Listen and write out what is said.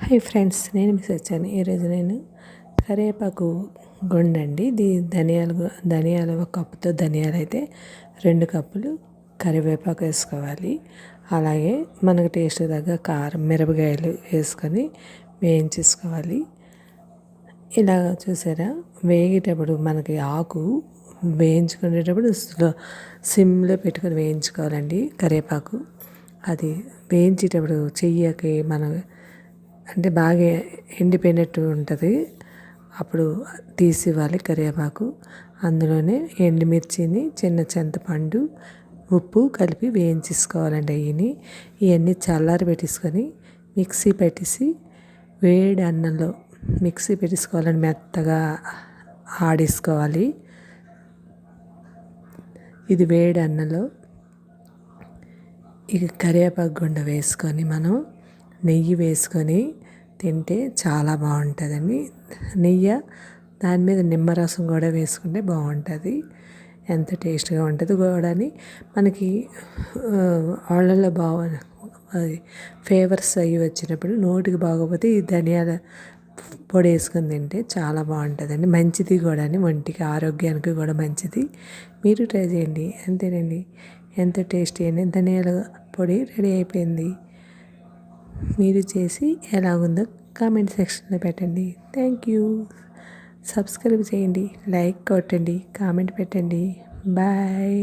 Hi friends, నేను miss వచ్చాను. ఈరోజు నేను కరివేపాకు గుండండి. ధనియాలు ఒక కప్పుతో ధనియాలు అయితే 2 కప్పులు కరివేపాకు వేసుకోవాలి. అలాగే మనకు టేస్ట్ తగ్గ కారం, మిరపకాయలు వేసుకొని వేయించేసుకోవాలి. ఇలా చూసారా, వేగేటప్పుడు మనకి ఆకు వేయించుకునేటప్పుడు సిమ్లో పెట్టుకొని వేయించుకోవాలండి. కరివేపాకు అది వేయించేటప్పుడు చెయ్యకి మనం అంటే బాగా ఎండిపోయినట్టు ఉంటుంది. అప్పుడు తీసి ఇవ్వాలి కరివేపాకు. అందులోనే ఎండుమిర్చిని, చిన్న చింతపండు, ఉప్పు కలిపి వేయించేసుకోవాలండి. ఇవన్నీ చల్లారి పెట్టేసుకొని మిక్సీ పెట్టేసి వేడి అన్నంలో మిక్సీ పెట్టేసుకోవాలని మెత్తగా ఆడేసుకోవాలి. ఇది వేడి అన్నంలో ఇక కరివేపాకు గుండ వేసుకొని మనం నెయ్యి వేసుకొని తింటే చాలా బాగుంటుందండి. నెయ్యి దాని మీద నిమ్మరసం కూడా వేసుకుంటే బాగుంటుంది. ఎంత టేస్ట్గా ఉంటుంది కూడాని మనకి వాళ్ళల్లో అది ఫేవర్స్ అవి వచ్చినప్పుడు నోటికి బాగోపోతే ఈ ధనియాల పొడి వేసుకొని తింటే చాలా బాగుంటుందండి. మంచిది కూడా, ఒంటికి ఆరోగ్యానికి కూడా మంచిది. మీరు ట్రై చేయండి. అంతేనండి, ఎంతో టేస్టీ అని ధనియాల పొడి రెడీ అయిపోయింది. మీరు చేసి ఎలా ఉందో కామెంట్ సెక్షన్లో పెట్టండి. Thank you. సబ్స్క్రైబ్ చేయండి, లైక్ కొట్టండి, కామెంట్ పెట్టండి. బాయ్.